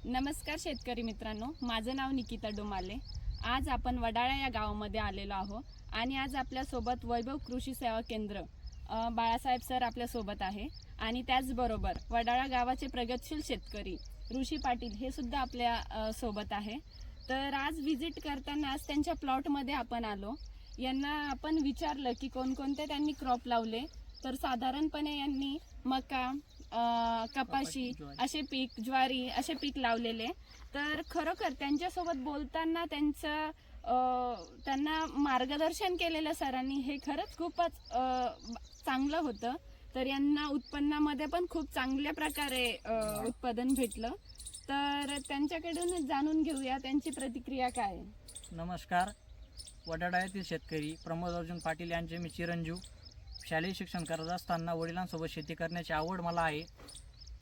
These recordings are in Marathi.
नमस्कार शेतकरी मित्रांनो, माझं नाव निकिता डोमाले। आज आपण वडाळा या गावामध्ये आलेलो आहोत आणि आज आपल्यासोबत वैभव कृषी सेवा केंद्र बाळासाहेब सर आपल्यासोबत आहे आणि त्याचबरोबर वडाळा गावाचे प्रगतशील शेतकरी ऋषी पाटील हे सुद्धा आपल्या सोबत आहे। तर आज व्हिजिट करताना आज त्यांच्या प्लॉटमध्ये आपण आलो। यांना आपण विचारलं की कोणकोणते त्यांनी क्रॉप लावले, तर साधारणपणे यांनी मका, कपाशी असे पीक, ज्वारी असे पीक लावलेले। तर खरोखर त्यांच्यासोबत बोलताना त्यांना मार्गदर्शन केलेलं सरांनी हे खरंच खूपच चांगलं होतं। तर यांना उत्पन्नामध्ये पण खूप चांगल्या प्रकारे उत्पादन भेटलं। तर त्यांच्याकडून जाणून घेऊया त्यांची प्रतिक्रिया काय आहे। नमस्कार, वडाळा येथील शेतकरी प्रमोद अर्जुन पाटील यांचे मी चिरंजीव। शालेय शिक्षण करत असताना वडिलांसोबत शेती करण्याची आवड मला आहे।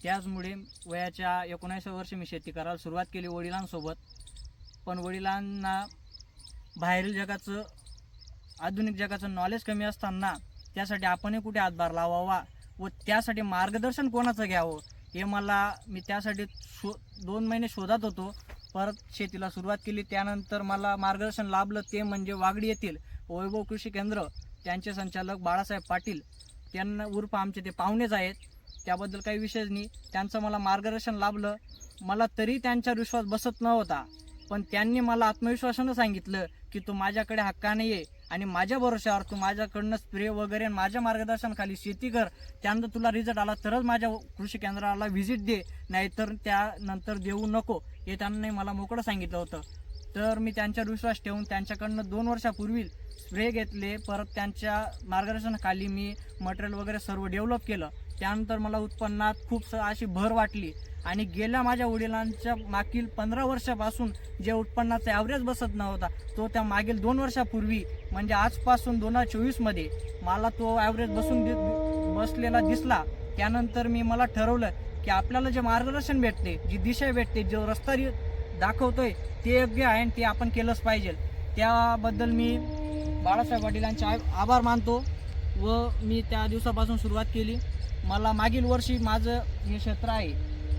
त्याचमुळे वयाच्या 19व्या वर्षी मी शेती करायला सुरुवात केली वडिलांसोबत। पण वडिलांना बाहेरील जगाचं, आधुनिक जगाचं नॉलेज कमी असताना त्यासाठी आपणही कुठे हातभार लावावा व त्यासाठी मार्गदर्शन कोणाचं घ्यावं हे मी त्यासाठी 2 महिने शोधत होतो। परत शेतीला सुरुवात केली। त्यानंतर मला मार्गदर्शन लाभलं ते म्हणजे वागडी येथील वैभव कृषी केंद्र, त्यांचे संचालक बाळासाहेब पाटील, त्यांना उर्फ आमचे ते पाहुणेच आहेत, त्याबद्दल काही विषय नाही। त्यांचं मला मार्गदर्शन लाभलं। मला तरी त्यांच्यावर विश्वास बसत नव्हता, पण त्यांनी मला आत्मविश्वासानं सांगितलं की तू माझ्याकडे हक्काने ये आणि माझ्या भरोश्यावर तू माझ्याकडनं स्प्रे वगैरे माझ्या मार्गदर्शनाखाली शेती कर। त्यानंतर तुला रिझल्ट आला तरच माझ्या कृषी केंद्राला व्हिजिट दे, नाहीतर त्यानंतर देऊ नको, हे त्यांनी मला मोकळं सांगितलं होतं। तर मी त्यांच्यावर विश्वास ठेवून त्यांच्याकडनं 2 वर्षापूर्वी स्प्रे घेतले। परत त्यांच्या मार्गदर्शनाखाली मी मटेरियल वगैरे सर्व डेव्हलप केलं। त्यानंतर मला उत्पन्नात खूप अशी भर वाटली आणि गेल्या माझ्या वडिलांच्या मागील 15 वर्षापासून जे उत्पन्नाचा ॲव्हरेज बसत नव्हता तो त्या मागील 2 वर्षापूर्वी म्हणजे आजपासून 2024मध्ये मला तो ॲव्हरेज बसलेला दिसला। त्यानंतर मला ठरवलं की आपल्याला जे मार्गदर्शन भेटते, जी दिशा भेटते, जो रस्ता दाखवतोय ते योग्य आहे आणि ते आपण केलंच पाहिजे। त्याबद्दल मी बाळासाहेब पाटीलांचे आभार मानतो व मी त्या दिवसापासून सुरुवात केली। मला मागील वर्षी माझं हे क्षेत्र आहे,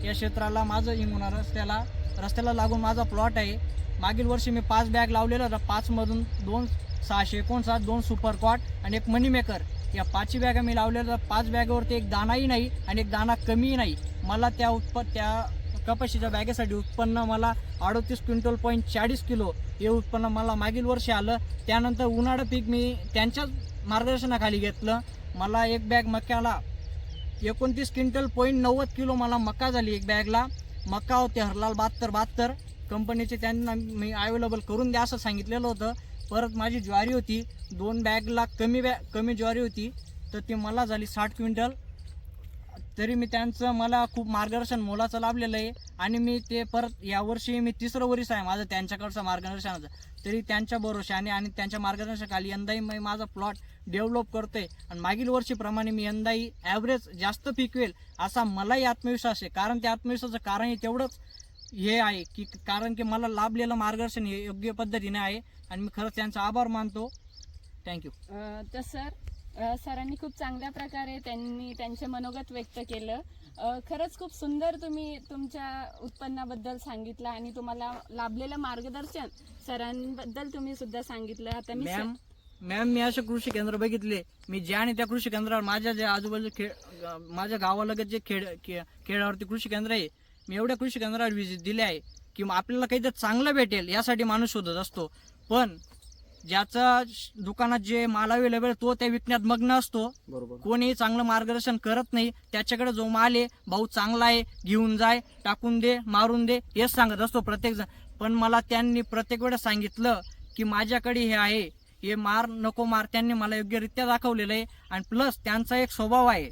या क्षेत्राला माझं इंगुणा रस्त्याला लागून माझा प्लॉट आहे। मागील वर्षी मी 5 बॅग लावलेलं होतं। 5मधून 2 659, 2 सुपर कॉट आणि 1 मनी मेकर, या 5 बॅगा मी लावलेल्या। 5 बॅगावरती एक दानाही नाही आणि एक दाना कमीही नाही। मला त्या कपाशीच्या बॅगेसाठी उत्पन्न मला 38 क्विंटल पॉईंट 40 किलो हे उत्पन्न मला मागील वर्षी आलं। त्यानंतर उन्हाळा पीक मी त्यांच्याच मार्गदर्शनाखाली घेतलं। मला एक बॅग मक्याला 29 क्विंटल पॉईंट 90 किलो मला मका झाली एक बॅगला। मका होते हरलाल 72 कंपनीचे, त्यांना मी अवेलेबल करून द्या असं सांगितलेलं होतं। परत माझी ज्वारी होती 2 बॅगला कमी ज्वारी होती, तर ती मला झाली 60 क्विंटल। तरी मी मला खूप मार्गदर्शन मोलाचं लाभलेलं आहे आणि मी ते परत यावर्षी मी 3रं वर्ष आहे माझं त्यांच्याकडचं मार्गदर्शनाचं। तरी त्यांच्या भरोशाने आणि त्यांच्या मार्गदर्शनाखाली यंदाही मी माझा प्लॉट डेव्हलप करतोय आणि मागील वर्षीप्रमाणे मी यंदाही ॲव्हरेज जास्त पिकवेल असा मलाही आत्मविश्वास आहे। कारण त्या आत्मविश्वासाचं कारण तेवढंच हे आहे की कारण की मला लाभलेलं मार्गदर्शन हे योग्य पद्धतीने आहे आणि मी खरंच त्यांचा आभार मानतो। थँक्यू। तर सरांनी खूप चांगल्या प्रकारे त्यांचे मनोगत व्यक्त केलं। खरंच खूप सुंदर तुम्ही तुमच्या उत्पन्नाबद्दल सांगितलं आणि तुम्हाला लाभलेलं मार्गदर्शन सरांबद्दल तुम्ही सुद्धा सांगितलं। आता मी असे कृषी केंद्र बघितले, मी ज्या आणि त्या कृषी केंद्रावर माझ्या जे आजूबाजू माझ्या गावालगत जे खेड्यावरती कृषी केंद्र आहे, मी एवढ्या कृषी केंद्रावर व्हिजिट दिली आहे की आपल्याला काहीतरी चांगलं भेटेल यासाठी माणूस शोधत असतो। पण ज्याचा दुकानात जे माल अवेलेबल तो त्या विकण्यात मग्न असतो। कोणीही चांगलं मार्गदर्शन करत नाही। त्याच्याकडे जो माल आहे, भाऊ चांगला आहे, घेऊन जाय, टाकून दे, मारून दे, हेच सांगत असतो प्रत्येक जण। पण मला त्यांनी प्रत्येक वेळेस सांगितलं की माझ्याकडे हे आहे, हे मार नको मार। त्यांनी मला योग्यरित्या दाखवलेलं आहे आणि प्लस त्यांचा एक स्वभाव आहे,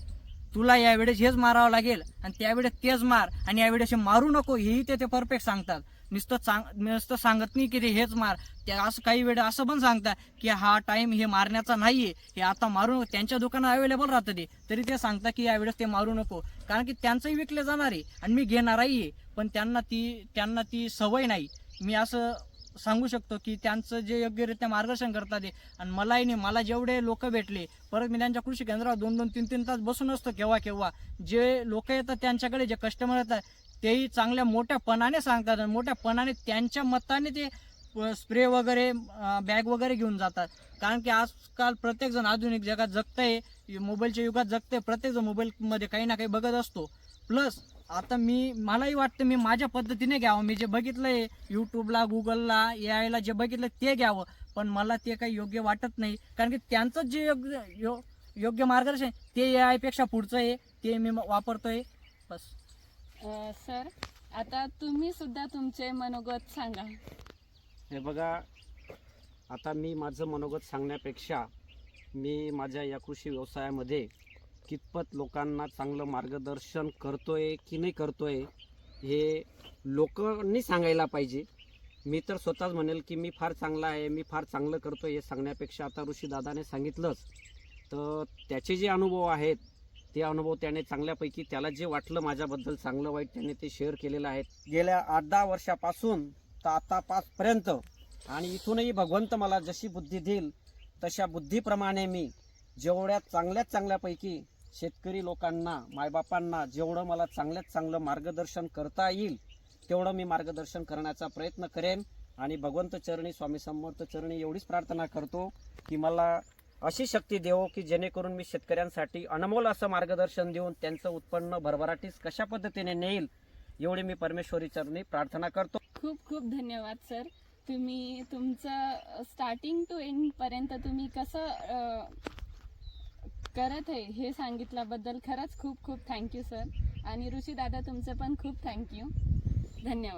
तुला यावेळेस हेच मारावं लागेल आणि त्यावेळेस तेच मार आणि यावेळेस हे मारू नको, हेही ते परफेक्ट सांगतात। नुसतं सांगत नाही की हेच मार, त्या असं काही वेळ असं पण सांगतात की हा टाइम हे मारण्याचा नाहीये, हे आता मारू नको। त्यांच्या दुकानात अवेलेबल राहतं ते, तरी ते सांगतात की यावेळेस ते मारू नको, कारण की त्यांचंही विकले जाणार आहे आणि मी घेणारही आहे। पण त्यांना ती सवय नाही। मी असं सांगू शकतो की त्यांचं जे योग्यरित्या मार्गदर्शन करतात ते, आणि मलाही नाही, मला जेवढे लोक भेटले, परत मी त्यांच्या कृषी केंद्रावर 2-2, 3-3 तास बसून असतो। केव्हा जे लोक येतात त्यांच्याकडे, जे कस्टमर येतात तेही चांगल्या मोठ्यापणाने सांगतात आणि मोठ्यापणाने त्यांच्या मताने ते स्प्रे वगैरे बॅग वगैरे घेऊन जातात. कारण की आजकाल प्रत्येकजण आधुनिक जगात जगतंय, मोबाईलच्या युगात जगतंय, प्रत्येकजण मोबाईलमध्ये काही ना काही बघत असतो. प्लस आता मलाही वाटतं मी माझ्या पद्धतीने घ्यावं. मी जे बघितलंय यूट्यूबला, गुगलला, AI ला जे बघितलं ते घ्यावं, पण मला ते काही योग्य वाटत नाही. कारण की त्यांचं जे योग्य मार्गदर्शन आहे, ते AI पेक्षा पुढचं आहे, ते मी वापरतोय बस. सर, आता तुम्ही सुद्धा तुमचे मनोगत सांगा. हे बघा, आता मी माझं मनोगत सांगण्यापेक्षा मी माझ्या या कृषी व्यवसायामध्ये कितपत लोकांना चांगलं मार्गदर्शन करतोय की नाही करतोय हे लोकांनी सांगायला पाहिजे. मी तर स्वतःच म्हणेल की मी फार चांगला आहे, मी फार चांगलं करतोय हे सांगण्यापेक्षा आता ऋषीदादाने सांगितलंच तर त्याचे जे अनुभव आहेत ते अनुभव त्याने चांगल्यापैकी त्याला जे वाटलं माझ्याबद्दल चांगलं वाईट त्याने ते शेअर केलेलं आहे गेल्या 8-10 वर्षापासून तर आतापर्यंत. आणि इथूनही भगवंत मला जशी बुद्धी देईल तशा बुद्धीप्रमाणे मी जेवढ्या चांगल्यात चांगल्यापैकी शेतकरी लोकांना, मायबापांना जेवढं मला चांगल्यात चांगलं मार्गदर्शन करता येईल तेवढं मी मार्गदर्शन करण्याचा प्रयत्न करेन. आणि भगवंत चरणी, स्वामी समर्थ चरणी एवढीच प्रार्थना करतो की मला अशी शक्ती देवो की जेणेकरून मी शेतकऱ्यांसाठी अनमोल असं मार्गदर्शन देऊन त्यांचं उत्पन्न भरभराटीस कशा पद्धतीने नेईल एवढी मी परमेश्वरी चरणी प्रार्थना करतो. खूप खूप धन्यवाद सर. तुम्ही तुमचं स्टार्टिंग टू एंड पर्यंत तुम्ही कसं करत आहे हे सांगितल्याबद्दल खरंच खूप खूप थँक्यू सर. आणि ऋषी दादा तुमचं पण खूप थँक्यू. धन्यवाद.